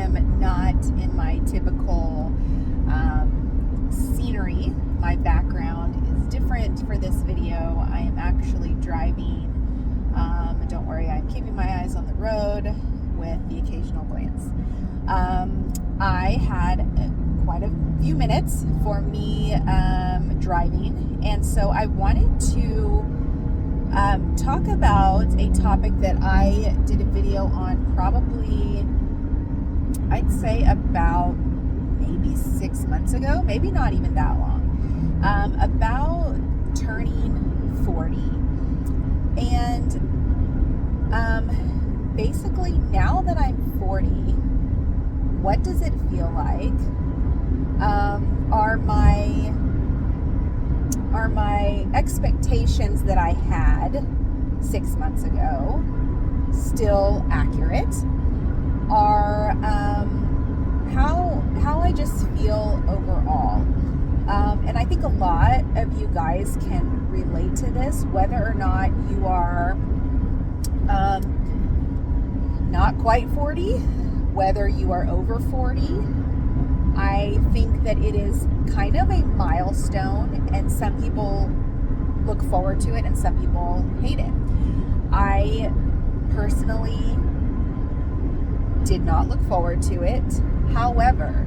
am not in my typical scenery. My background is different for this video. I am actually driving. Don't worry, I'm keeping my eyes on the road with the occasional glance. I had quite a few minutes for me driving, and so I wanted to talk about a topic that I did a video on probably, I'd say about maybe 6 months ago, maybe not even that long, about turning 40. And basically now that I'm 40, what does it feel like? Are my expectations that I had 6 months ago still accurate? Are how I just feel overall? And I think a lot of you guys can relate to this, whether or not you are not quite 40, whether you are over 40. I think that it is kind of a milestone, and some people look forward to it and some people hate it. I personally did not look forward to it. However,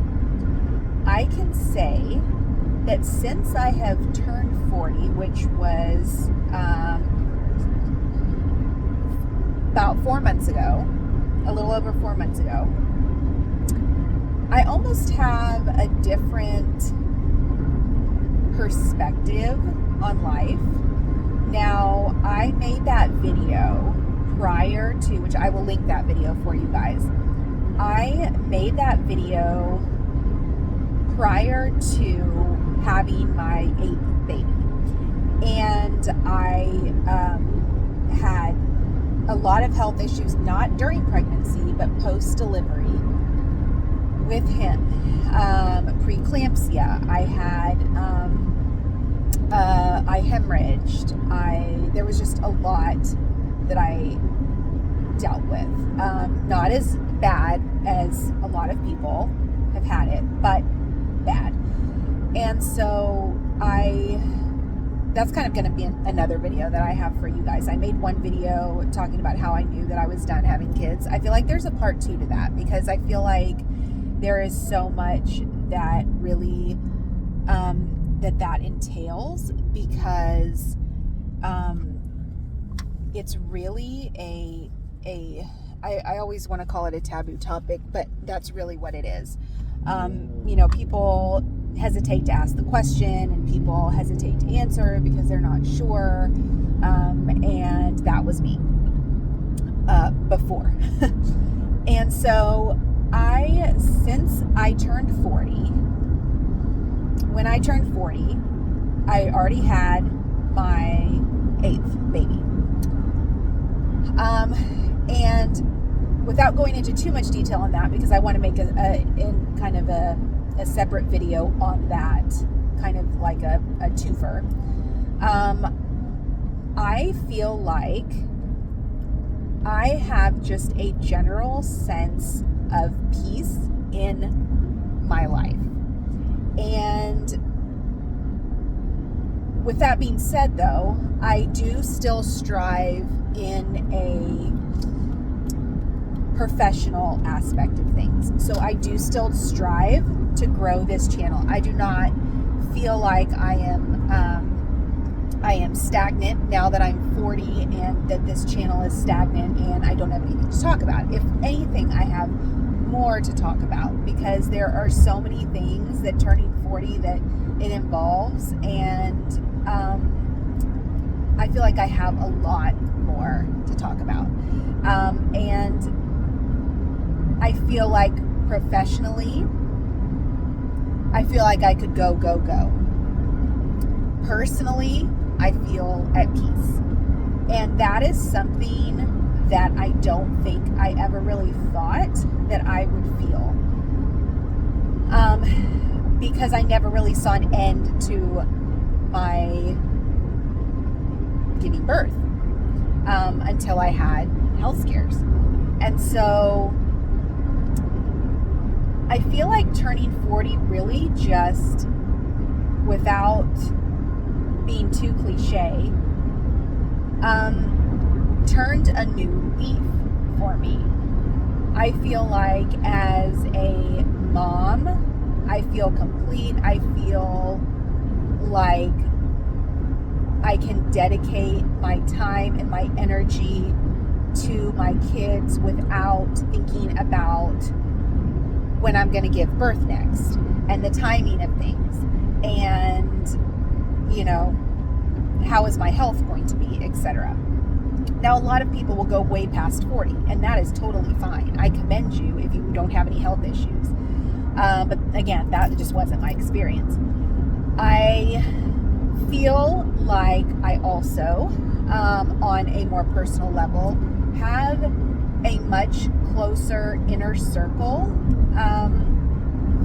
I can say that since I have turned 40, which was about 4 months ago, a little over 4 months ago, I almost have a different perspective on life. Now, I made that video prior to, which I will link that video for you guys. I made that video prior to having my 8th baby. And I had a lot of health issues, not during pregnancy, but post-delivery with him. Preeclampsia. I had, I hemorrhaged. There was just a lot that I dealt with. Not as bad as a lot of people have had it, but bad. And so that's kind of going to be another video that I have for you guys. I made one video talking about how I knew that I was done having kids. I feel like there's a part 2 to that, because I feel like there is so much that really that entails, because it's really I always want to call it a taboo topic, but that's really what it is. People hesitate to ask the question, and people hesitate to answer because they're not sure, and that was me before. And so since I turned 40, when I turned 40, I already had my 8th baby. And without going into too much detail on that, because I want to make a separate video on that, kind of like a twofer. I feel like I have just a general sense of peace in my life. And with that being said, though, I do still strive in a professional aspect of things. So I do still strive to grow this channel. I do not feel like I am stagnant now that I'm 40, and that this channel is stagnant and I don't have anything to talk about. If anything, I have more to talk about, because there are so many things that turning 40 that it involves, and I feel like I have a lot more to talk about. And I feel like professionally, I feel like I could go. Personally, I feel at peace. And that is something that I don't think I ever really thought that I would feel. Because I never really saw an end to my giving birth until I had health scares. And so I feel like turning 40 really just, without being too cliche, turned a new leaf for me. I feel like as a mom, I feel complete. I feel like I can dedicate my time and my energy to my kids without thinking about when I'm going to give birth next and the timing of things and, you know, how is my health going to be, etc. Now, a lot of people will go way past 40, and that is totally fine. I commend you if you don't have any health issues. But again, that just wasn't my experience. I feel like I also, on a more personal level, have a much closer inner circle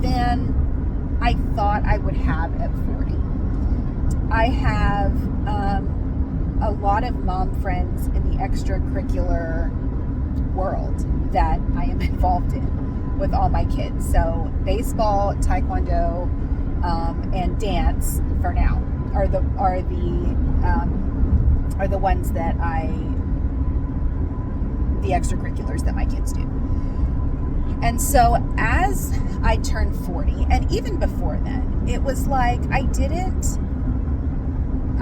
than I thought I would have at 40. I have a lot of mom friends in the extracurricular world that I am involved in with all my kids. So baseball, taekwondo, and dance for now are the ones that the extracurriculars that my kids do. And so as I turned 40, and even before then, it was like I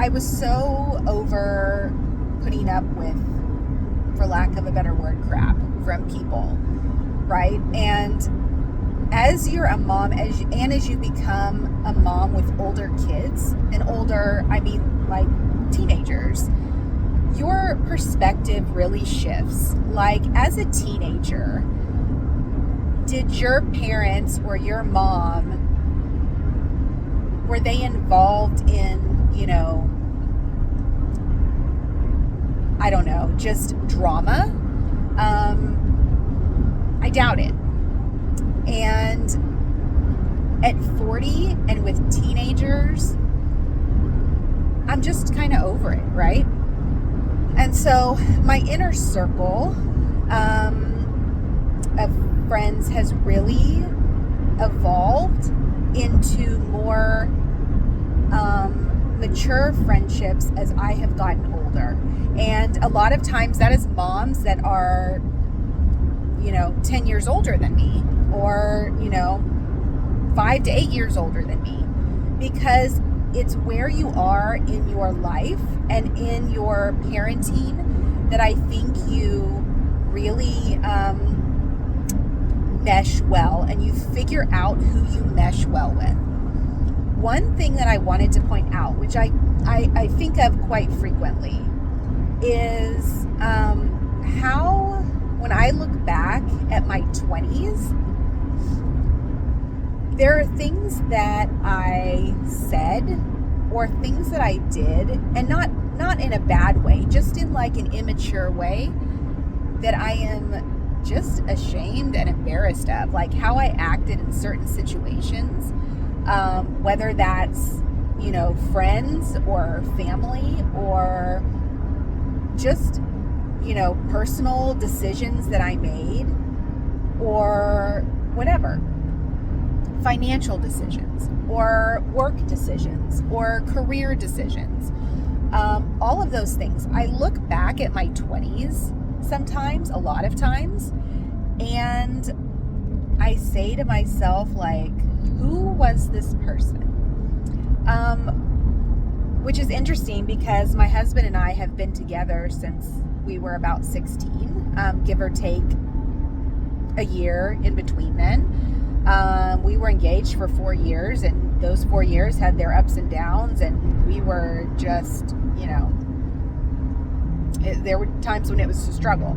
was so over putting up with, for lack of a better word, crap from people, right? And as you're a mom, as you become a mom with older kids, and older, I mean like teenagers, your perspective really shifts. Like as a teenager, did your parents or your mom, were they involved in, you know, I don't know, just drama? I doubt it. And at 40 and with teenagers, I'm just kind of over it, right? And so my inner circle of friends has really evolved into more mature friendships as I have gotten older. And a lot of times that is moms that are, you know, 10 years older than me, or, you know, 5 to 8 years older than me, because it's where you are in your life and in your parenting that I think you really mesh well, and you figure out who you mesh well with. One thing that I wanted to point out, which I think of quite frequently, is how when I look back at my 20s, there are things that I said or things that I did, and not in a bad way, just in like an immature way, that I am just ashamed and embarrassed of, like how I acted in certain situations, whether that's, you know, friends or family, or just, you know, personal decisions that I made, or whatever, financial decisions or work decisions or career decisions, all of those things. I look back at my 20s sometimes, a lot of times, and I say to myself, like, who was this person? Which is interesting because my husband and I have been together since we were about 16, give or take a year in between then. We were engaged for 4 years, and those 4 years had their ups and downs, and we were just, you know, there were times when it was a struggle.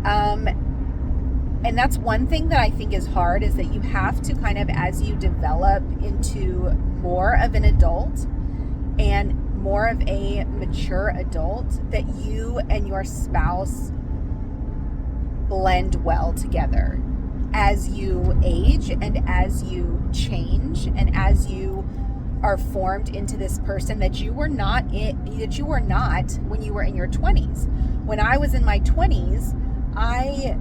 And that's one thing that I think is hard, is that you have to kind of, as you develop into more of an adult and more of a mature adult, that you and your spouse blend well together as you age and as you change and as you are formed into this person that you were not when you were in your 20s. When I was in my 20s, I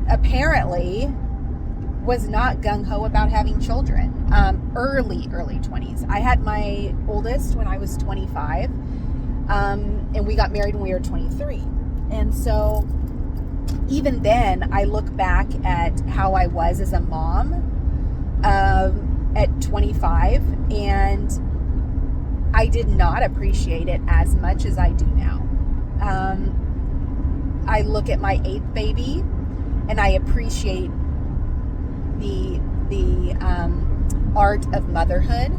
apparently was not gung-ho about having children. Early 20s. I had my oldest when I was 25, and we got married when we were 23. And so even then, I look back at how I was as a mom at 25, and I did not appreciate it as much as I do now. I look at my 8th baby, and I appreciate the art of motherhood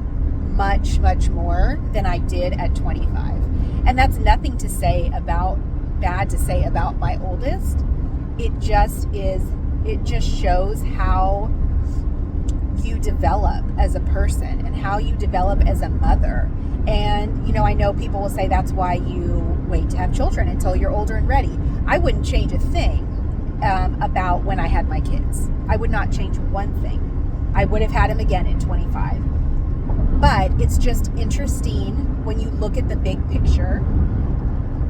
much more than I did at 25. And that's nothing to say about bad to say about my oldest. It just shows how you develop as a person and how you develop as a mother. And, you know, I know people will say that's why you wait to have children until you're older and ready. I wouldn't change a thing about when I had my kids. I would not change one thing. I would have had him again at 25. But it's just interesting when you look at the big picture.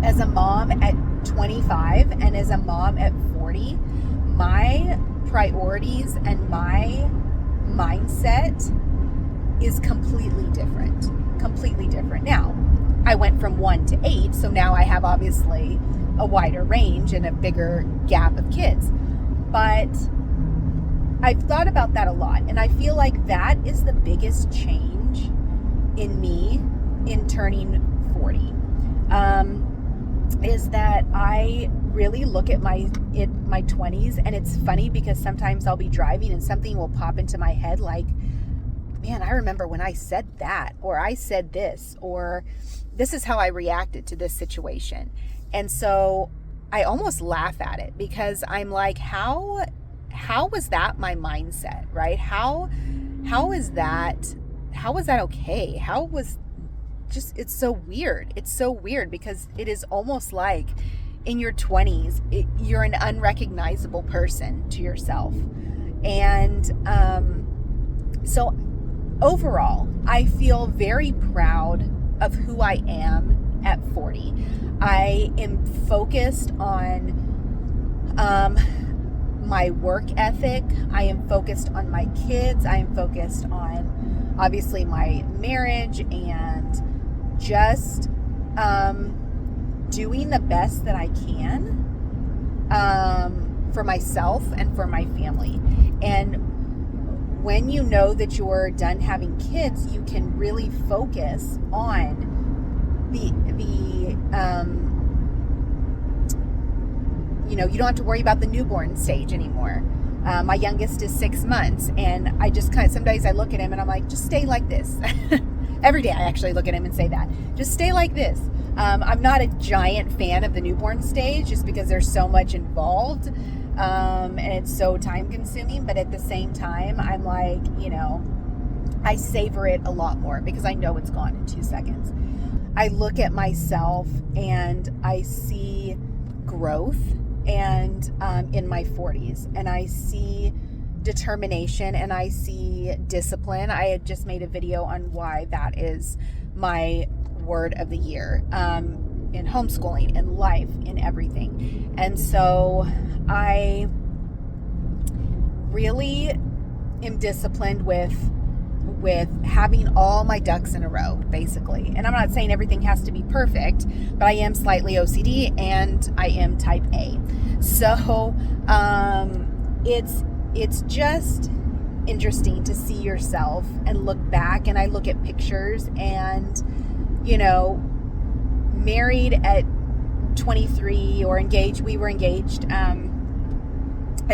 As a mom at 25 and as a mom at 40, my priorities and my mindset is completely different. Completely different. Now, I went from 1 to 8, so now I have obviously a wider range and a bigger gap of kids. But I've thought about that a lot, and I feel like that is the biggest change in me in turning 40. Is that I really look at my 20s, and it's funny because sometimes I'll be driving and something will pop into my head like, man, I remember when I said that, or I said this, or this is how I reacted to this situation. And so I almost laugh at it because I'm like, how was that my mindset, right? How is that okay? It's so weird. It's so weird because it is almost like in your 20s, you're an unrecognizable person to yourself. And so overall, I feel very proud of who I am at 40. I am focused on my work ethic. I am focused on my kids. I am focused on obviously my marriage and just doing the best that I can for myself and for my family. And when you know that you're done having kids, you can really focus on you don't have to worry about the newborn stage anymore. My youngest is 6 months, and I just some days I look at him and I'm like, just stay like this. Every day I actually look at him and say that. Just stay like this. I'm not a giant fan of the newborn stage just because there's so much involved, and it's so time consuming, but at the same time, I'm like, I savor it a lot more because I know it's gone in 2 seconds. I look at myself and I see growth and in my 40s, and I see determination and I see discipline. I had just made a video on why that is my word of the year in homeschooling, in life, in everything. And so I really am disciplined with having all my ducks in a row, basically. And I'm not saying everything has to be perfect, but I am slightly OCD and I am type A. So it's just interesting to see yourself and look back, and I look at pictures and, married at 23 or engaged, we were engaged at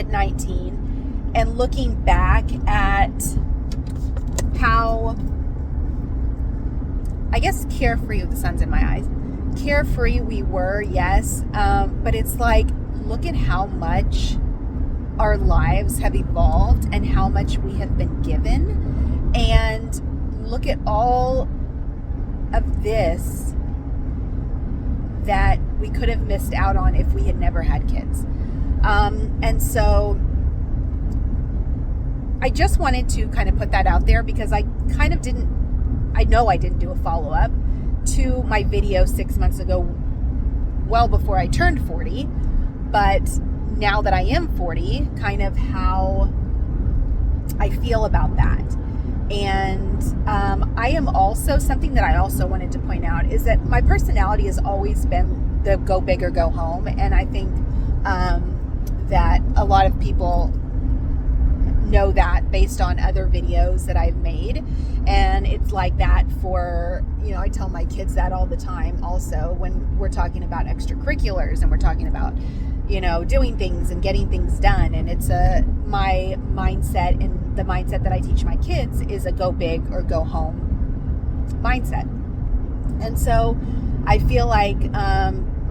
19, and looking back at how, I guess, carefree with the sun's in my eyes. Carefree we were, yes, but it's like, look at how much our lives have evolved and how much we have been given, and look at all of this that we could have missed out on if we had never had kids. And so I just wanted to kind of put that out there because I know I didn't do a follow-up to my video 6 months ago, well before I turned 40, but now that I am 40, kind of how I feel about that. And I am also, something that I also wanted to point out is that my personality has always been the go big or go home. And I think that a lot of people know that based on other videos that I've made. And it's like that for, I tell my kids that all the time also when we're talking about extracurriculars and we're talking about, doing things and getting things done. And it's my mindset, and the mindset that I teach my kids is a go big or go home mindset. And so I feel like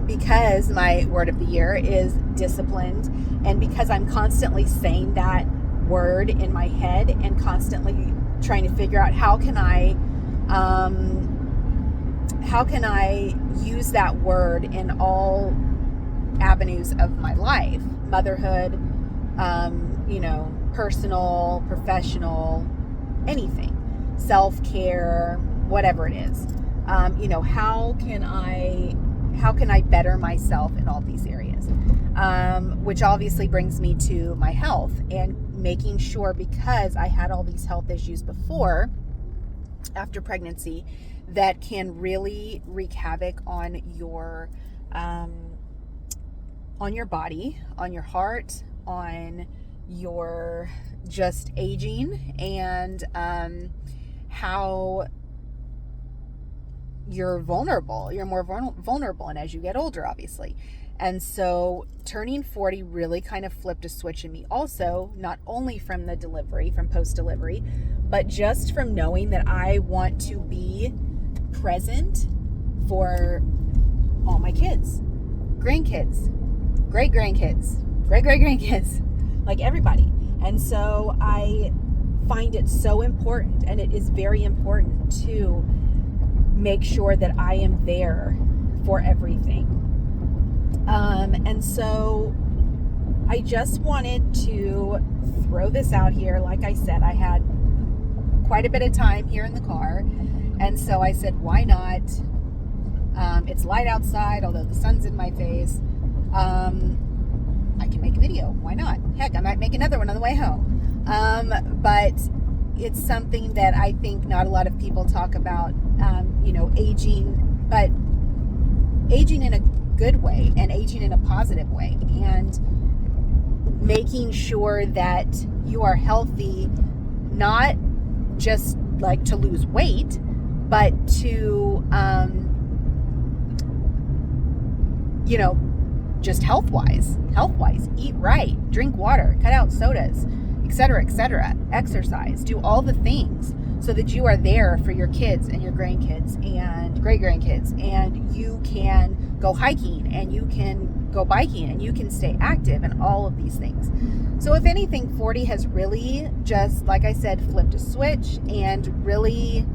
because my word of the year is disciplined, and because I'm constantly saying that word in my head and constantly trying to figure out how can I use that word in all avenues of my life, motherhood, personal, professional, anything, self-care, whatever it is. How can I better myself in all these areas? Which obviously brings me to my health and making sure, because I had all these health issues before, after pregnancy, that can really wreak havoc on your body, on your heart, on your just aging, and how you're vulnerable. You're more vulnerable, and as you get older, obviously. And so turning 40 really kind of flipped a switch in me also, not only from the delivery, from post-delivery, but just from knowing that I want to be present for all my kids, grandkids, great-grandkids, great-great-grandkids, like everybody. And so I find it so important, and it is very important to make sure that I am there for everything. And so I just wanted to throw this out here. Like I said, I had quite a bit of time here in the car. And so I said, why not? It's light outside, although the sun's in my face. I can make a video. Why not? Heck, I might make another one on the way home. But it's something that I think not a lot of people talk about, aging, but aging in a good way and aging in a positive way, and making sure that you are healthy, not just like to lose weight, but to, just health-wise, eat right, drink water, cut out sodas, etc., exercise, do all the things so that you are there for your kids and your grandkids and great-grandkids, and you can go hiking and you can go biking and you can stay active and all of these things. So if anything, 40 has really just, like I said, flipped a switch and really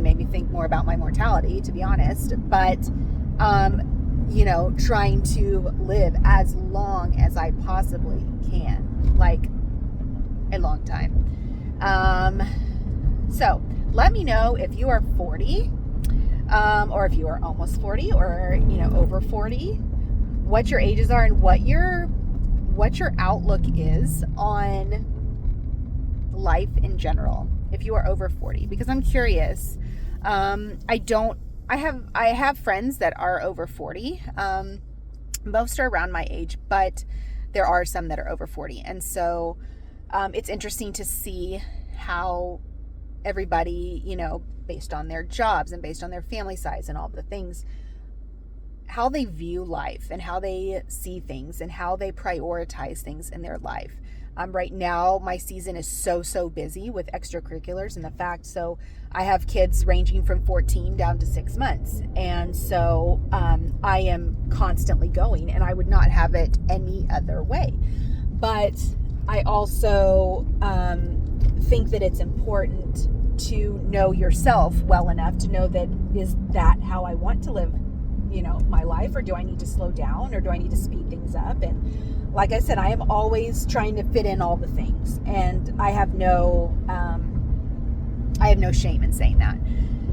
made me think more about my mortality, to be honest, but trying to live as long as I possibly can, like a long time. So let me know if you are 40, or if you are almost 40, or, over 40, what your ages are and what your outlook is on life in general, if you are over 40, because I'm curious. I have friends that are over 40. Most are around my age, but there are some that are over 40. And so it's interesting to see how everybody, based on their jobs and based on their family size and all the things, how they view life and how they see things and how they prioritize things in their life. Right now, my season is so busy with extracurriculars and the fact, so I have kids ranging from 14 down to 6 months. And so I am constantly going, and I would not have it any other way. But I also think that it's important to know yourself well enough to know that, is that how I want to live, my life, or do I need to slow down, or do I need to speed things up? And like I said, I am always trying to fit in all the things, and I have no shame in saying that.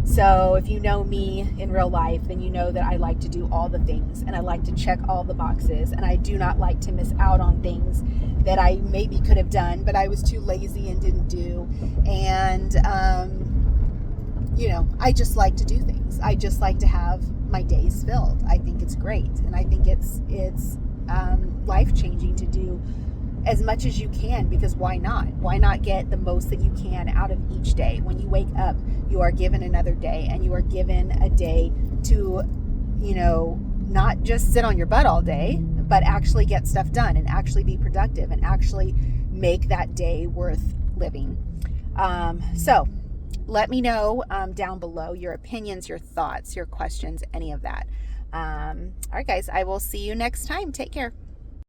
So if you know me in real life, then you know that I like to do all the things and I like to check all the boxes, and I do not like to miss out on things that I maybe could have done, but I was too lazy and didn't do. And, I just like to do things. I just like to have my days filled. I think it's great. And I think it's life-changing to do as much as you can, because why not? Why not get the most that you can out of each day? When you wake up, you are given another day, and you are given a day to, not just sit on your butt all day, but actually get stuff done and actually be productive and actually make that day worth living. So let me know down below your opinions, your thoughts, your questions, any of that. All right, guys, I will see you next time. Take care.